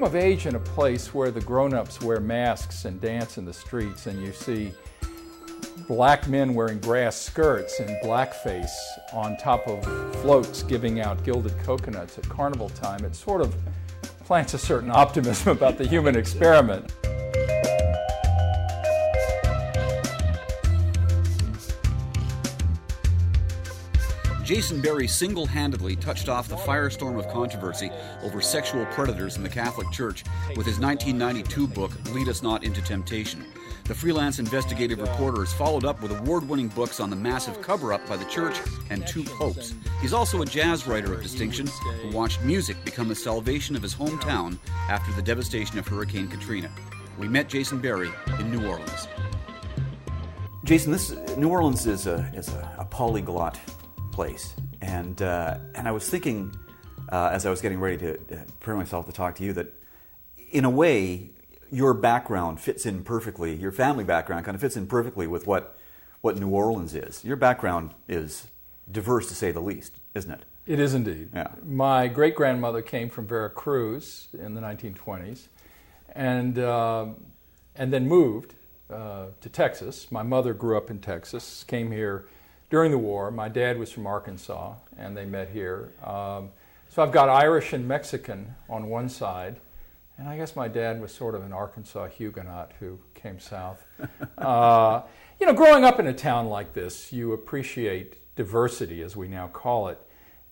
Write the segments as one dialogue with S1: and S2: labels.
S1: come of age in a place where the grown-ups wear masks and dance in the streets, and you see black men wearing grass skirts and blackface on top of floats giving out gilded coconuts at carnival time, it sort of plants a certain optimism about the human experiment.
S2: Jason Berry single-handedly touched off the firestorm of controversy over sexual predators in the Catholic Church with his 1992 book, Lead Us Not Into Temptation. The freelance investigative reporter has followed up with award-winning books on the massive cover-up by the Church and two popes. He's also a jazz writer of distinction who watched music become the salvation of his hometown after the devastation of Hurricane Katrina. We met Jason Berry in New Orleans.
S3: Jason, New Orleans is a polyglot place, and I was thinking as I was getting ready to prepare myself to talk to you that in a way your background fits in perfectly, your family background kind of fits in perfectly with what New Orleans is. Your background is diverse to say the least, isn't it?
S1: It is indeed.
S3: Yeah.
S1: My great-grandmother came from Veracruz in the 1920s and then moved to Texas. My mother grew up in Texas, came here during the war. My dad was from Arkansas, and they met here. So I've got Irish and Mexican on one side, and I guess my dad was sort of an Arkansas Huguenot who came south. Growing up in a town like this, you appreciate diversity, as we now call it,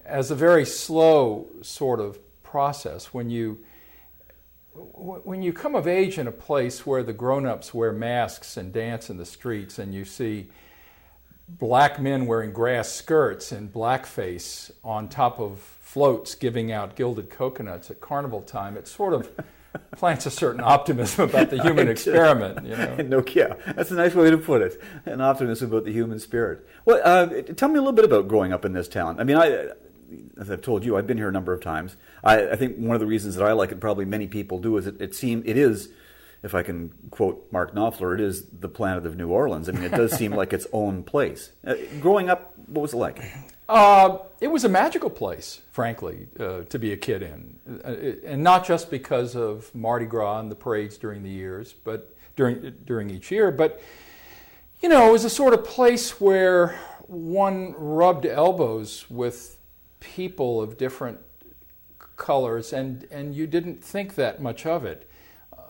S1: as a very slow sort of process. When you come of age in a place where the grown-ups wear masks and dance in the streets, and you see black men wearing grass skirts and blackface on top of floats giving out gilded coconuts at carnival time, it sort of plants a certain optimism about the human experiment.
S3: Yeah, that's a nice way to put it. An optimism about the human spirit. Well, tell me a little bit about growing up in this town. I mean, as I've told you, I've been here a number of times. I think one of the reasons that I like it, probably many people do, is it is, if I can quote Mark Knopfler, it is the planet of New Orleans. I mean, it does seem like its own place. Growing up, what was it like?
S1: It was a magical place, frankly, to be a kid in. And not just because of Mardi Gras and the parades during the years, but during each year. But, it was a sort of place where one rubbed elbows with people of different colors, and you didn't think that much of it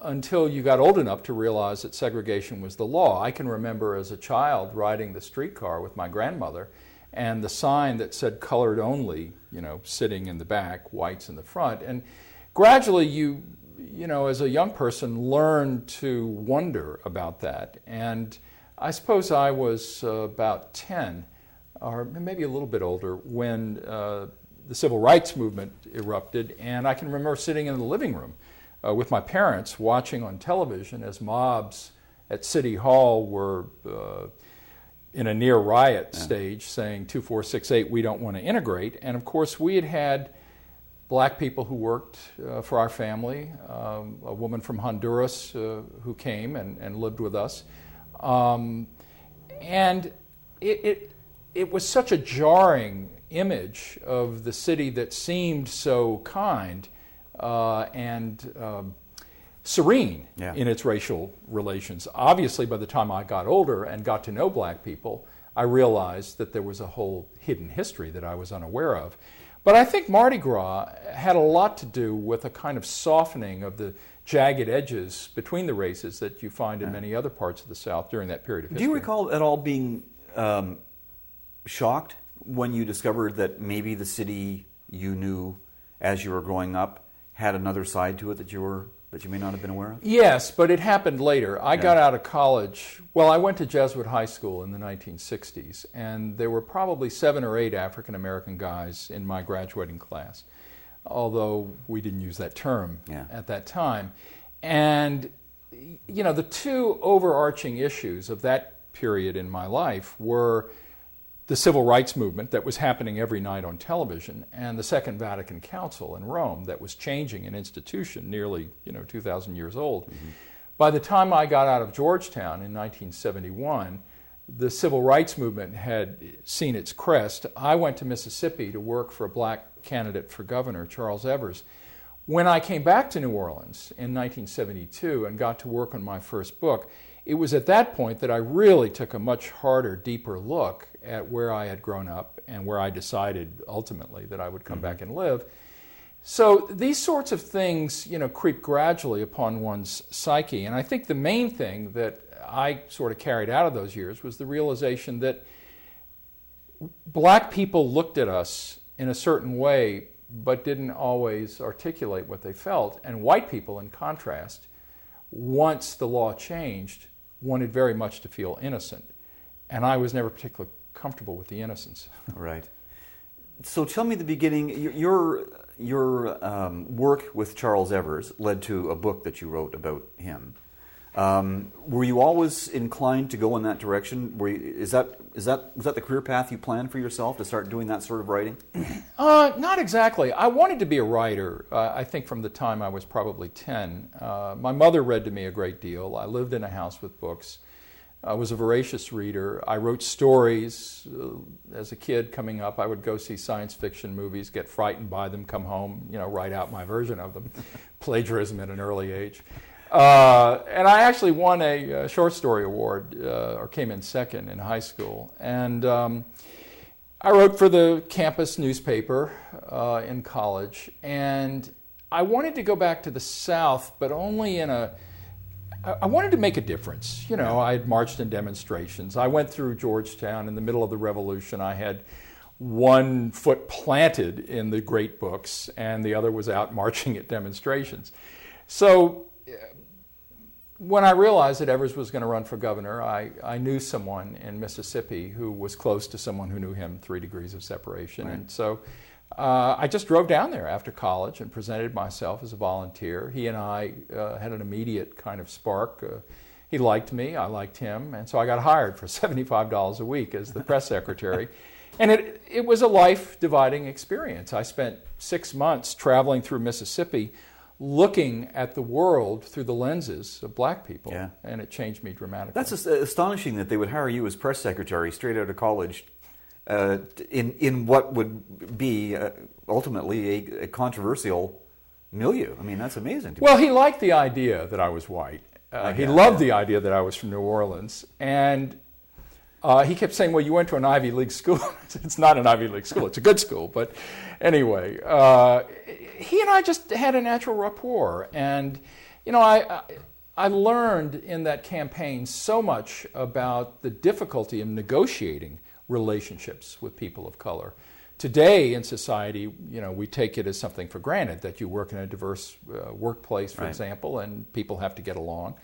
S1: until you got old enough to realize that segregation was the law. I can remember as a child riding the streetcar with my grandmother, and the sign that said colored only, sitting in the back, whites in the front. And gradually you as a young person, learn to wonder about that. And I suppose I was about 10, or maybe a little bit older, when the civil rights movement erupted, and I can remember sitting in the living room with my parents watching on television as mobs at City Hall were in a near riot stage saying 2468, we don't want to integrate. And of course we had black people who worked for our family, a woman from Honduras who came and lived with us. And it was such a jarring image of the city that seemed so kind and serene in its racial relations. Obviously, by the time I got older and got to know black people, I realized that there was a whole hidden history that I was unaware of. But I think Mardi Gras had a lot to do with a kind of softening of the jagged edges between the races that you find in many other parts of the South during that period of history.
S3: Do you recall at all being shocked when you discovered that maybe the city you knew as you were growing up had another side to it that you may not have been aware of?
S1: Yes, but it happened later. I got out of college. Well, I went to Jesuit high school in the 1960s, and there were probably 7 or 8 African-American guys in my graduating class, although we didn't use that term at that time. And, the two overarching issues of that period in my life were the civil rights movement that was happening every night on television, and the Second Vatican Council in Rome that was changing an institution nearly 2,000 years old. Mm-hmm. By the time I got out of Georgetown in 1971, the civil rights movement had seen its crest. I went to Mississippi to work for a black candidate for governor, Charles Evers. When I came back to New Orleans in 1972 and got to work on my first book, it was at that point that I really took a much harder, deeper look at where I had grown up and where I decided ultimately that I would come back and live. So these sorts of things, creep gradually upon one's psyche. And I think the main thing that I sort of carried out of those years was the realization that black people looked at us in a certain way but didn't always articulate what they felt. And white people, in contrast, once the law changed, wanted very much to feel innocent. And I was never particularly comfortable with the innocence.
S3: Right. So tell me the beginning. Your work with Charles Evers led to a book that you wrote about him. Were you always inclined to go in that direction? Was that the career path you planned for yourself, to start doing that sort of writing?
S1: Not exactly. I wanted to be a writer, I think from the time I was probably 10. My mother read to me a great deal. I lived in a house with books. I was a voracious reader. I wrote stories. As a kid coming up, I would go see science fiction movies, get frightened by them, come home, write out my version of them. Plagiarism at an early age. And I actually won a short story award, or came in second in high school. And I wrote for the campus newspaper in college. And I wanted to go back to the South, but only I wanted to make a difference. I had marched in demonstrations. I went through Georgetown in the middle of the Revolution. I had one foot planted in the great books, and the other was out marching at demonstrations. So when I realized that Evers was going to run for governor, I knew someone in Mississippi who was close to someone who knew him, 3 degrees of separation. Right. And so I just drove down there after college and presented myself as a volunteer. He and I had an immediate kind of spark. He liked me, I liked him, and so I got hired for $75 a week as the press secretary. And it was a life-dividing experience. I spent 6 months traveling through Mississippi looking at the world through the lenses of black people, and it changed me dramatically.
S3: That's astonishing that they would hire you as press secretary straight out of college in what would be ultimately a controversial milieu. I mean, that's amazing to me.
S1: Well, he liked the idea that I was white. He loved the idea that I was from New Orleans, and he kept saying, well, you went to an Ivy League school. It's not an Ivy League school. It's a good school. But anyway, he and I just had a natural rapport. And, I learned in that campaign so much about the difficulty of negotiating relationships with people of color. Today in society, we take it as something for granted that you work in a diverse workplace, for example, and people have to get along.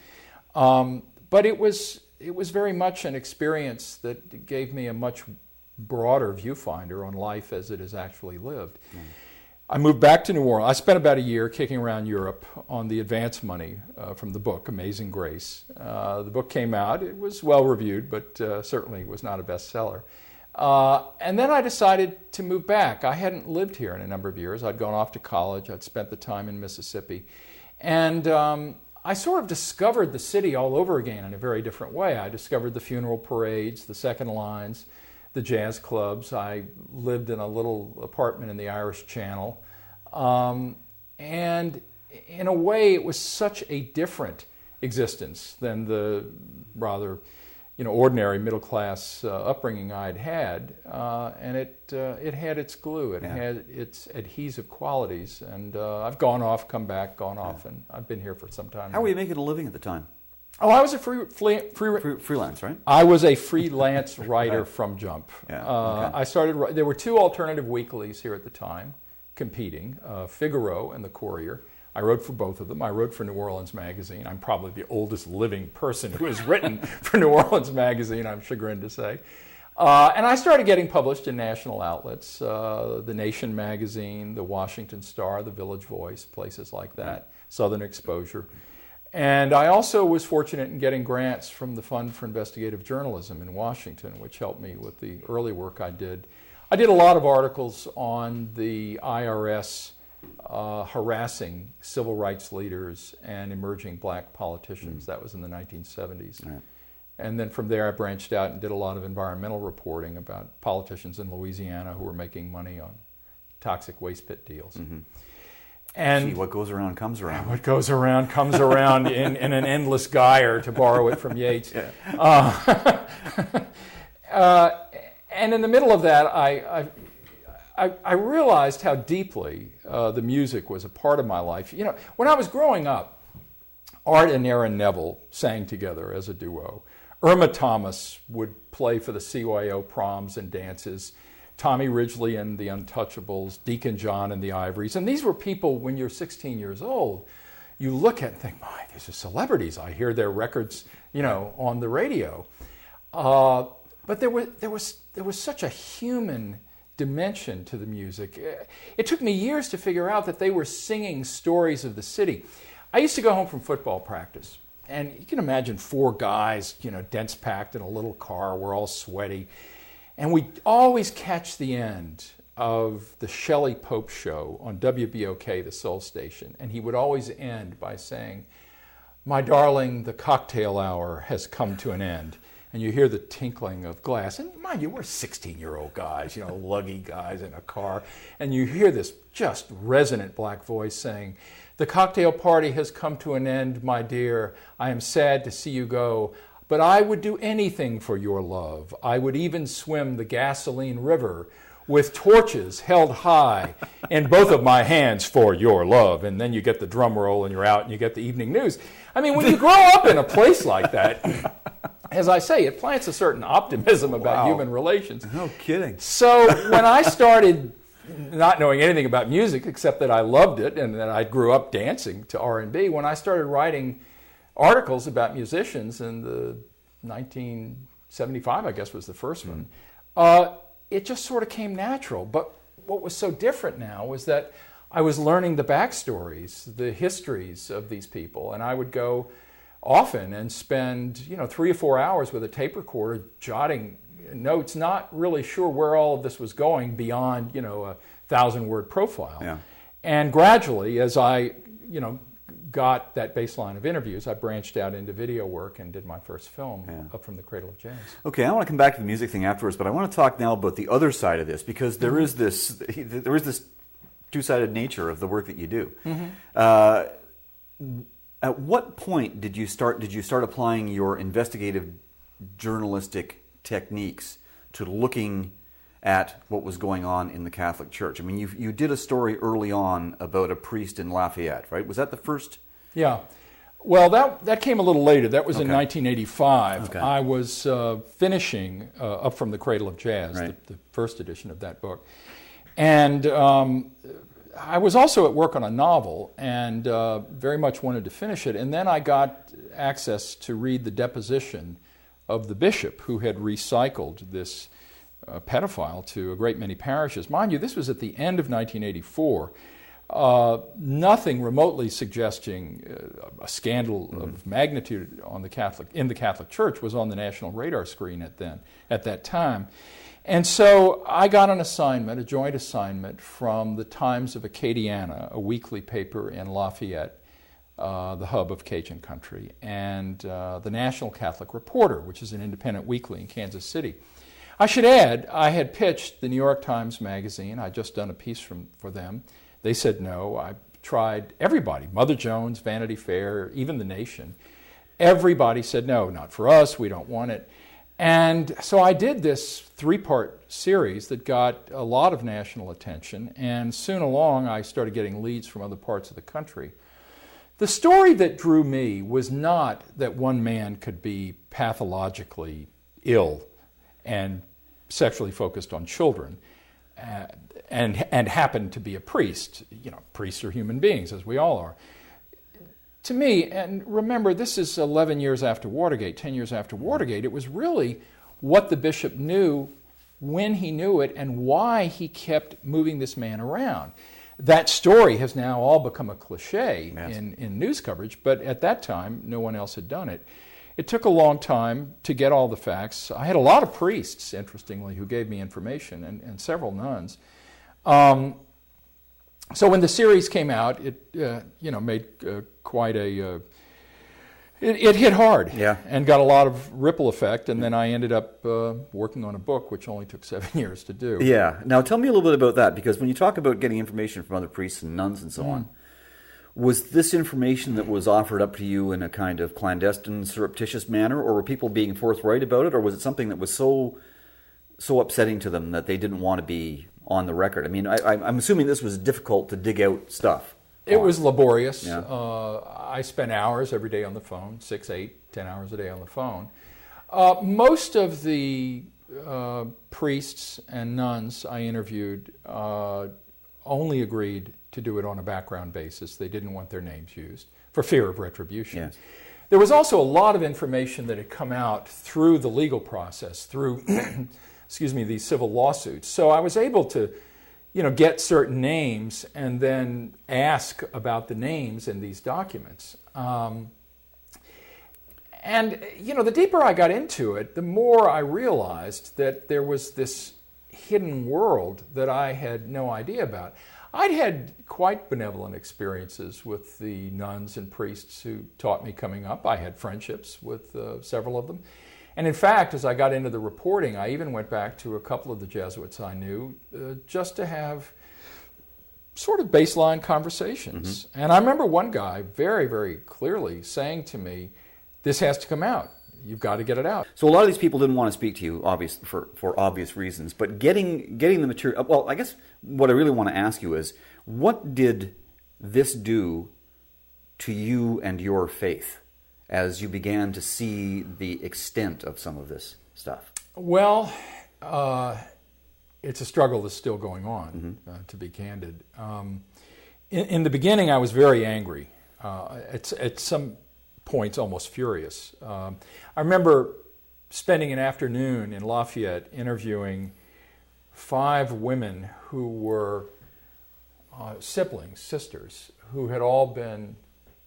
S1: But it was very much an experience that gave me a much broader viewfinder on life as it is actually lived. I moved back to New Orleans. I spent about a year kicking around Europe on the advance money from the book, Amazing Grace. The book came out. It was well reviewed, but certainly was not a bestseller. And then I decided to move back. I hadn't lived here in a number of years. I'd gone off to college. I'd spent the time in Mississippi. And I sort of discovered the city all over again in a very different way. I discovered the funeral parades, the second lines, the jazz clubs. I lived in a little apartment in the Irish Channel. And in a way, it was such a different existence than the rather ordinary middle-class upbringing I'd had. And it had its glue. It had its adhesive qualities. And I've gone off, come back, gone off, and I've been here for some time.
S3: How were you making a living at the time?
S1: Oh, I was a
S3: freelance, right?
S1: I was a freelance writer from jump.
S3: Okay.
S1: I started. There were 2 alternative weeklies here at the time, competing: Figaro and the Courier. I wrote for both of them. I wrote for New Orleans Magazine. I'm probably the oldest living person who has written for New Orleans Magazine, I'm chagrined to say. And I started getting published in national outlets: The Nation Magazine, the Washington Star, the Village Voice, places like that, Southern Exposure. And I also was fortunate in getting grants from the Fund for Investigative Journalism in Washington, which helped me with the early work I did. I did a lot of articles on the IRS harassing civil rights leaders and emerging black politicians. That was in the 1970s. Right. And then from there I branched out and did a lot of environmental reporting about politicians in Louisiana who were making money on toxic waste pit deals. Mm-hmm. And
S3: gee, what goes around comes around.
S1: What goes around comes around in an endless gyre, to borrow it from Yeats.
S3: Yeah.
S1: And in the middle of that, I realized how deeply the music was a part of my life. You know, when I was growing up, Art and Aaron Neville sang together as a duo. Irma Thomas would play for the CYO proms and dances. Tommy Ridgely and the Untouchables, Deacon John and the Ivories. And these were people, when you're 16 years old, you look at and think, my, these are celebrities. I hear their records, you know, on the radio. But there was such a human dimension to the music. It took me years to figure out that they were singing stories of the city. I used to go home from football practice, and you can imagine 4 guys, you know, dense packed in a little car. We're all sweaty. And we'd always catch the end of the Shelley Pope show on WBOK, the Soul Station. And he would always end by saying, "My darling, the cocktail hour has come to an end." And you hear the tinkling of glass. And mind you, we're 16-year-old guys, you know, luggy guys in a car. And you hear this just resonant black voice saying, "The cocktail party has come to an end, my dear. I am sad to see you go. But I would do anything for your love. I would even swim the gasoline river with torches held high in both of my hands for your love." And then you get the drum roll and you're out and you get the evening news. I mean, when you grow up in a place like that, as I say, it plants a certain optimism about human relations.
S3: No kidding.
S1: So when I started not knowing anything about music except that I loved it and that I grew up dancing to R&B, when I started writing articles about musicians in the 1975, I guess was the first one, it just sort of came natural. But what was so different now was that I was learning the backstories, the histories of these people, and I would go often and spend 3 or 4 hours with a tape recorder jotting notes, not really sure where all of this was going beyond a 1,000-word profile.
S3: Yeah.
S1: And gradually, as I got that baseline of interviews, I branched out into video work and did my first film, Up from the Cradle of Jazz.
S3: Okay, I want to come back to the music thing afterwards, but I want to talk now about the other side of this, because there is this two-sided nature of the work that you do. Mm-hmm. At what point did you start applying your investigative journalistic techniques to looking at what was going on in the Catholic Church? I mean, you did a story early on about a priest in Lafayette, right? Was that the first?
S1: Yeah. Well, that came a little later. That was in 1985.
S3: Okay.
S1: I was finishing Up from the Cradle of Jazz,
S3: Right.
S1: the first edition of that book. And I was also at work on a novel and very much wanted to finish it. And then I got access to read the deposition of the bishop who had recycled this pedophile to a great many parishes. Mind you, this was at the end of 1984. Nothing remotely suggesting a scandal of magnitude in the Catholic Church was on the national radar screen at that time. And so I got an assignment, a joint assignment, from the Times of Acadiana, a weekly paper in Lafayette, the hub of Cajun country, and the National Catholic Reporter, which is an independent weekly in Kansas City. I should add, I had pitched the New York Times Magazine. I'd just done a piece for them. They said no. I tried everybody, Mother Jones, Vanity Fair, even The Nation. Everybody said no, not for us, we don't want it. And so I did this 3-part series that got a lot of national attention, and soon along I started getting leads from other parts of the country. The story that drew me was not that one man could be pathologically ill and sexually focused on children, and happen to be a priest. Priests are human beings, as we all are. To me, and remember, this is 11 years after Watergate, 10 years after Watergate, it was really what the bishop knew, when he knew it, and why he kept moving this man around. That story has now all become a cliche in news coverage, but at that time, no one else had done it. It took a long time to get all the facts. I had a lot of priests, interestingly, who gave me information, and several nuns. So when the series came out, it made quite a... It hit hard and got a lot of ripple effect, and then I ended up working on a book, which only took 7 years to do.
S3: Yeah. Now tell me a little bit about that, because when you talk about getting information from other priests and nuns and so on, Was this information that was offered up to you in a kind of clandestine, surreptitious manner, or were people being forthright about it, or was it something that was so upsetting to them that they didn't want to be on the record? I mean, I'm assuming this was difficult to dig out stuff.
S1: It was laborious.
S3: Yeah.
S1: I spent hours every day on the phone, 6, 8, 10 hours a day on the phone. Most of the priests and nuns I interviewed only agreed to do it on a background basis. They didn't want their names used for fear of retribution.
S3: Yes.
S1: There was also a lot of information that had come out through the legal process, through these civil lawsuits. So I was able to get certain names and then ask about the names in these documents. And the deeper I got into it, the more I realized that there was this hidden world that I had no idea about. I'd had quite benevolent experiences with the nuns and priests who taught me coming up. I had friendships with several of them. And in fact, as I got into the reporting, I even went back to a couple of the Jesuits I knew just to have sort of baseline conversations. Mm-hmm. And I remember one guy very, very clearly saying to me, "This has to come out. You've got to get it out."
S3: So a lot of these people didn't want to speak to you, for obvious reasons. But getting the material. Well, I guess what I really want to ask you is, what did this do to you and your faith as you began to see the extent of some of this stuff?
S1: Well, it's a struggle that's still going on, to be candid. In the beginning, I was very angry. At some points, almost furious. I remember spending an afternoon in Lafayette interviewing 5 women who were siblings, sisters, who had all been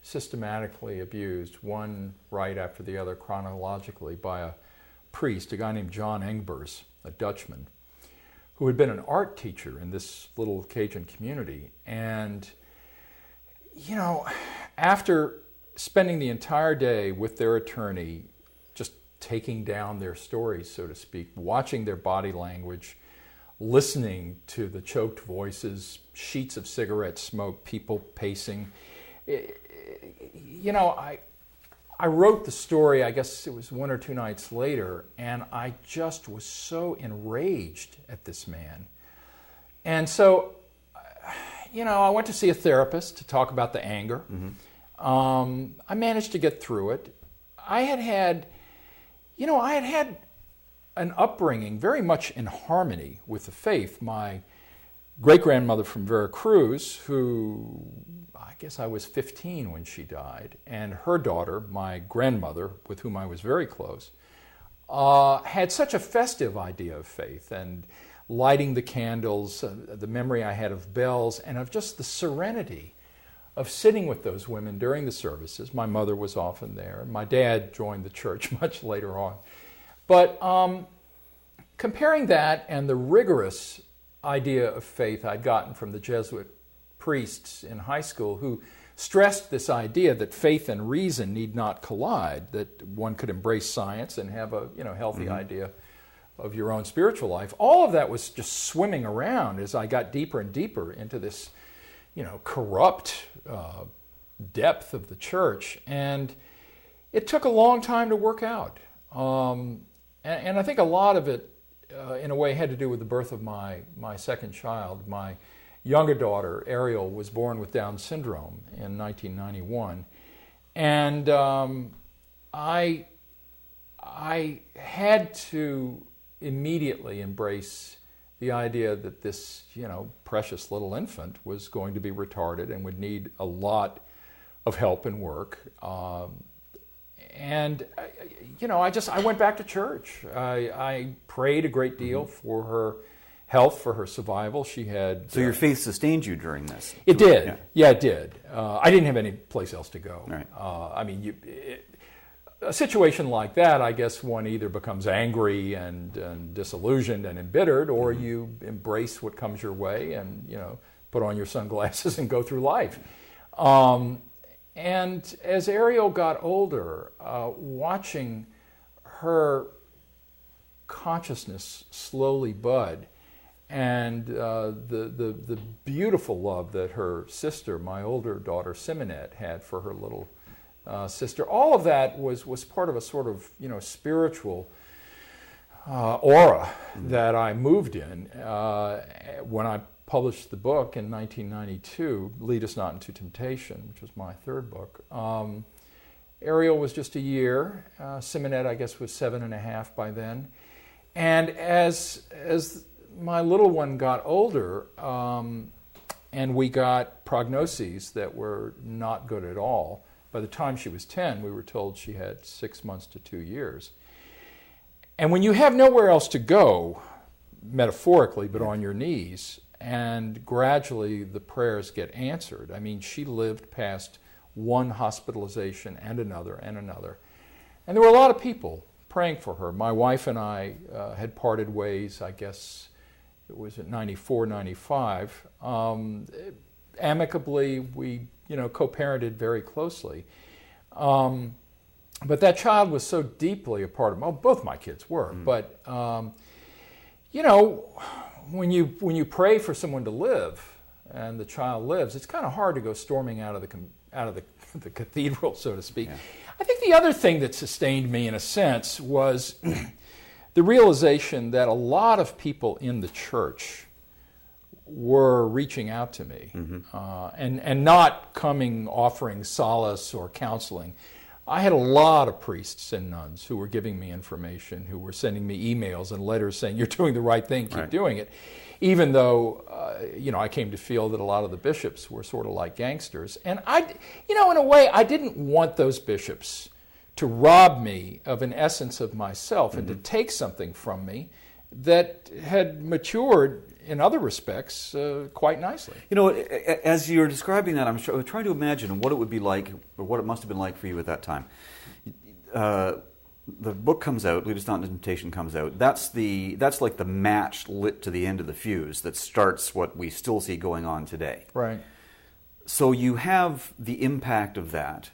S1: systematically abused, one right after the other chronologically, by a priest, a guy named John Engbers, a Dutchman, who had been an art teacher in this little Cajun community. And, after spending the entire day with their attorney, just taking down their stories, so to speak, watching their body language, listening to the choked voices, sheets of cigarette smoke, people pacing. I wrote the story, I guess it was 1 or 2 nights later, and I just was so enraged at this man. And so, I went to see a therapist to talk about the anger. Mm-hmm. I managed to get through it. I had an upbringing very much in harmony with the faith. My great-grandmother from Veracruz, who I guess I was 15 when she died, and her daughter, my grandmother, with whom I was very close, had such a festive idea of faith and lighting the candles, the memory I had of bells, and of just the serenity of sitting with those women during the services. My mother was often there. My dad joined the church much later on. But comparing that and the rigorous idea of faith I'd gotten from the Jesuit priests in high school, who stressed this idea that faith and reason need not collide, that one could embrace science and have a healthy idea of your own spiritual life. All of that was just swimming around as I got deeper and deeper into this corrupt depth of the church. And it took a long time to work out. And I think a lot of it, in a way, had to do with the birth of my second child. My younger daughter, Ariel, was born with Down syndrome in 1991. And I had to immediately embrace the idea that this, precious little infant was going to be retarded and would need a lot of help and work. And I went back to church. I prayed a great deal for her health, for her survival. She had...
S3: So your faith sustained you during this?
S1: It did. Yeah, it did. I didn't have any place else to go.
S3: Right.
S1: A situation like that, I guess one either becomes angry and disillusioned and embittered, or you embrace what comes your way and, put on your sunglasses and go through life. And as Ariel got older, watching her consciousness slowly bud and the beautiful love that her sister, my older daughter Simonette, had for her little sister. All of that was part of a sort of spiritual aura that I moved in when I published the book in 1992, Lead Us Not Into Temptation, which was my third book. Ariel was just a year. Simonette, I guess, was 7.5 by then. And as my little one got older, and we got prognoses that were not good at all, by the time she was 10, we were told she had 6 months to 2 years. And when you have nowhere else to go, metaphorically, but on your knees, and gradually the prayers get answered. I mean, she lived past one hospitalization and another and another. And there were a lot of people praying for her. My wife and I had parted ways, I guess it was at 94, 95. Amicably, we co-parented very closely. But that child was so deeply a part of both my kids were. But, when you pray for someone to live and the child lives, it's kind of hard to go storming out of the cathedral, so to speak. Yeah. I think the other thing that sustained me in a sense was the realization that a lot of people in the church were reaching out to me and not coming offering solace or counseling. I had a lot of priests and nuns who were giving me information, who were sending me emails and letters saying, you're doing the right thing, keep doing it. Even though, I came to feel that a lot of the bishops were sort of like gangsters. And in a way, I didn't want those bishops to rob me of an essence of myself and to take something from me that had matured in other respects quite nicely.
S3: As you're describing that, I'm trying to imagine what it would be like, or what it must have been like for you at that time. The book comes out, Lead Us Not Into Temptation comes out. That's like the match lit to the end of the fuse that starts what we still see going on today.
S1: Right.
S3: So you have the impact of that.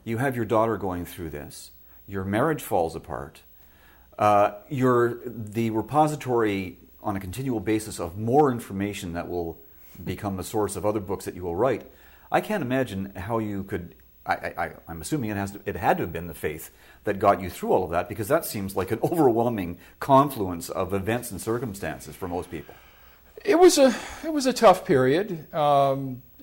S3: You have your daughter going through this. Your marriage falls apart. You're the repository on a continual basis of more information that will become the source of other books that you will write. I can't imagine how you could. I'm assuming it had to have been the faith that got you through all of that, because that seems like an overwhelming confluence of events and circumstances for most people.
S1: It was a tough period.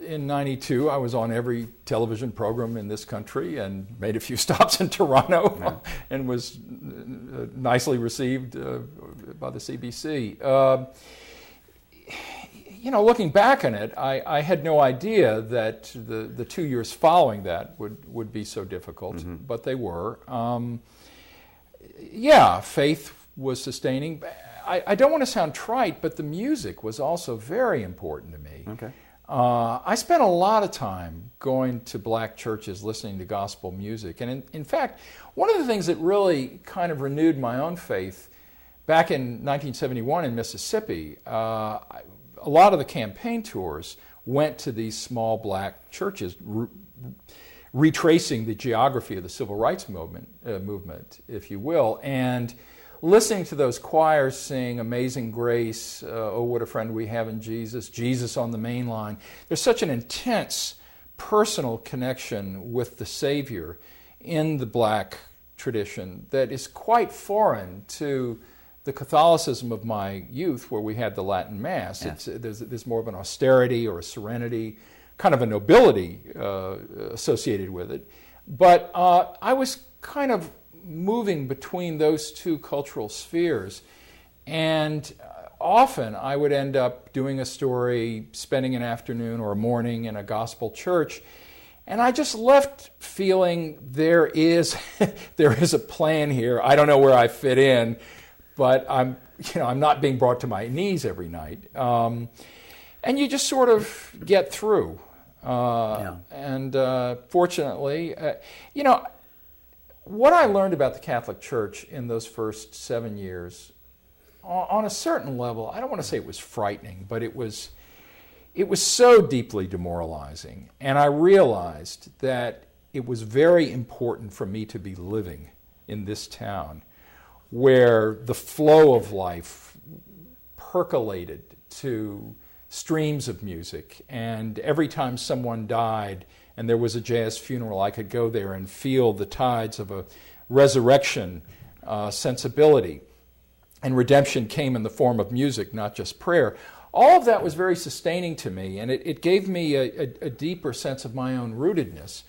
S1: In '92, I was on every television program in this country and made a few stops in Toronto and was nicely received by the CBC. Looking back on it, I had no idea that the 2 years following that would be so difficult, but they were. Faith was sustaining. I don't want to sound trite, but the music was also very important to me.
S3: Okay.
S1: I spent a lot of time going to black churches listening to gospel music. And in fact, one of the things that really kind of renewed my own faith back in 1971 in Mississippi, a lot of the campaign tours went to these small black churches, retracing the geography of the civil rights movement, if you will, and listening to those choirs sing Amazing Grace, Oh, What a Friend We Have in Jesus, Jesus on the Main Line. There's such an intense personal connection with the Savior in the black tradition that is quite foreign to the Catholicism of my youth, where we had the Latin Mass.
S3: Yes.
S1: There's more of an austerity or a serenity, kind of a nobility associated with it. But I was kind of moving between those two cultural spheres, and often I would end up doing a story, spending an afternoon or a morning in a gospel church, and I just left feeling there is a plan here. I don't know where I fit in, but I'm not being brought to my knees every night, and you just sort of get through. And fortunately, what I learned about the Catholic Church in those first 7 years, on a certain level, I don't want to say it was frightening, but it was so deeply demoralizing. And I realized that it was very important for me to be living in this town where the flow of life percolated to streams of music. And every time someone died and there was a jazz funeral, I could go there and feel the tides of a resurrection sensibility. And redemption came in the form of music, not just prayer. All of that was very sustaining to me, and it gave me a deeper sense of my own rootedness.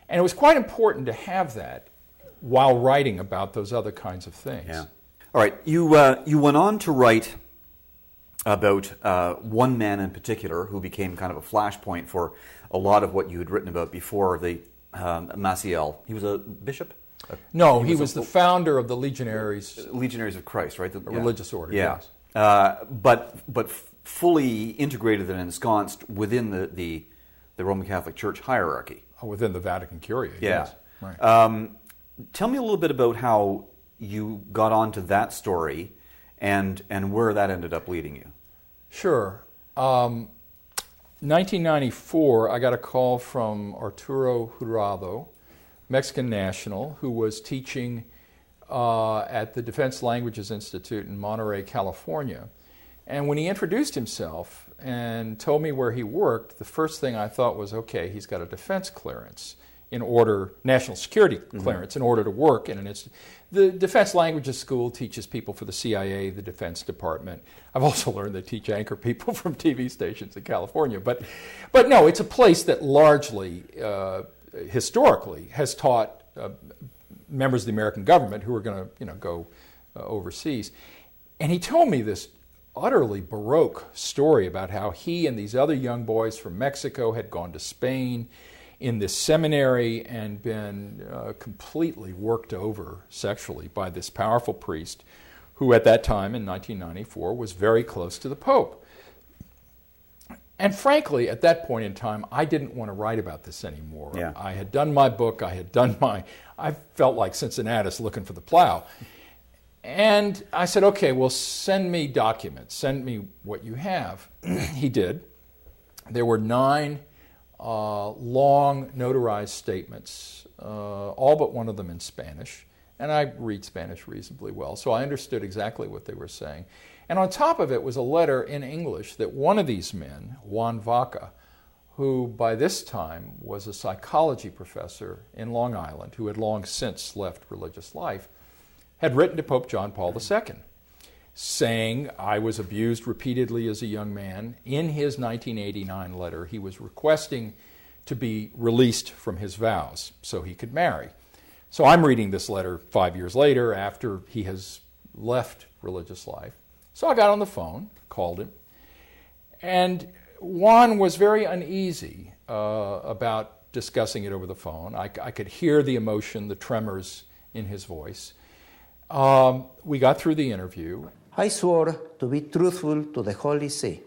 S1: And it was quite important to have that while writing about those other kinds of things.
S3: Yeah. All right. You went on to write about one man in particular who became kind of a flashpoint for a lot of what you had written about before, the Maciel. He was a bishop?
S1: No, he was the founder of the Legionaries.
S3: Legionaries of Christ, right?
S1: A religious order,
S3: yeah.
S1: yes.
S3: But fully integrated and ensconced within the Roman Catholic Church hierarchy.
S1: Oh, within the Vatican Curia,
S3: yeah.
S1: Yes. Right.
S3: Tell me a little bit about how you got onto that story and where that ended up leading you.
S1: Sure. 1994, I got a call from Arturo Jurado, Mexican national, who was teaching at the Defense Languages Institute in Monterey, California. And when he introduced himself and told me where he worked, the first thing I thought was, okay, he's got a defense clearance national security clearance in order to work in an institute. The Defense Languages School teaches people for the CIA, the Defense Department. I've also learned they teach anchor people from TV stations in California. But no, it's a place that largely, historically, has taught members of the American government who are going to go overseas. And he told me this utterly Baroque story about how he and these other young boys from Mexico had gone to Spain in this seminary and been completely worked over sexually by this powerful priest who at that time in 1994 was very close to the Pope. And frankly, at that point in time, I didn't want to write about this anymore.
S3: Yeah.
S1: I had done my book, I felt like Cincinnatus looking for the plow. And I said, okay, well, send me documents, send me what you have. He did. There were 9 long notarized statements, all but one of them in Spanish. And I read Spanish reasonably well, so I understood exactly what they were saying. And on top of it was a letter in English that one of these men, Juan Vaca, who by this time was a psychology professor in Long Island, who had long since left religious life, had written to Pope John Paul II, saying, I was abused repeatedly as a young man. In his 1989 letter, he was requesting to be released from his vows so he could marry. So I'm reading this letter 5 years later after he has left religious life. So I got on the phone, called him, and Juan was very uneasy about discussing it over the phone. I could hear the emotion, the tremors in his voice. We got through the interview.
S4: I swore to be truthful to the Holy See.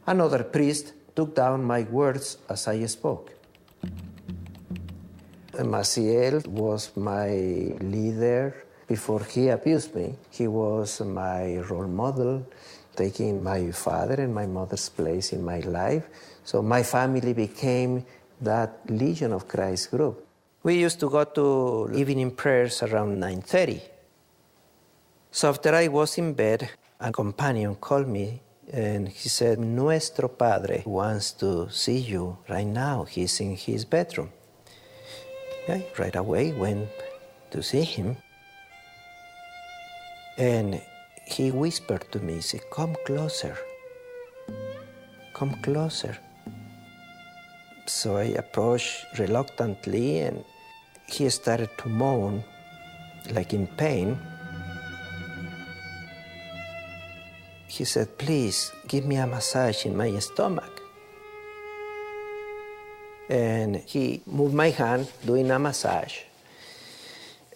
S4: Another priest took down my words as I spoke. Maciel was my leader before he abused me. He was my role model, taking my father and my mother's place in my life. So my family became that Legion of Christ group. We used to go to evening prayers around 9:30. So after I was in bed, a companion called me and he said, Nuestro Padre wants to see you right now. He's in his bedroom. I right away went to see him. And he whispered to me, he said, come closer. Come closer. So I approached reluctantly and he started to moan, like in pain. He said, please, give me a massage in my stomach. And he moved my hand, doing a massage.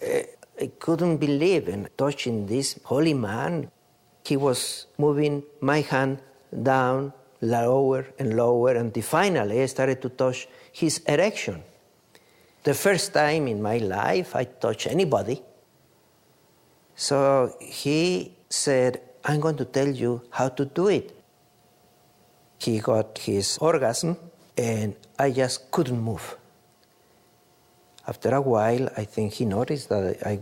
S4: I couldn't believe in touching this holy man. He was moving my hand down, lower and lower, until finally I started to touch his erection. The first time in my life I touched anybody. So he said, I'm going to tell you how to do it. He got his orgasm, and I just couldn't move. After a while, I think he noticed that I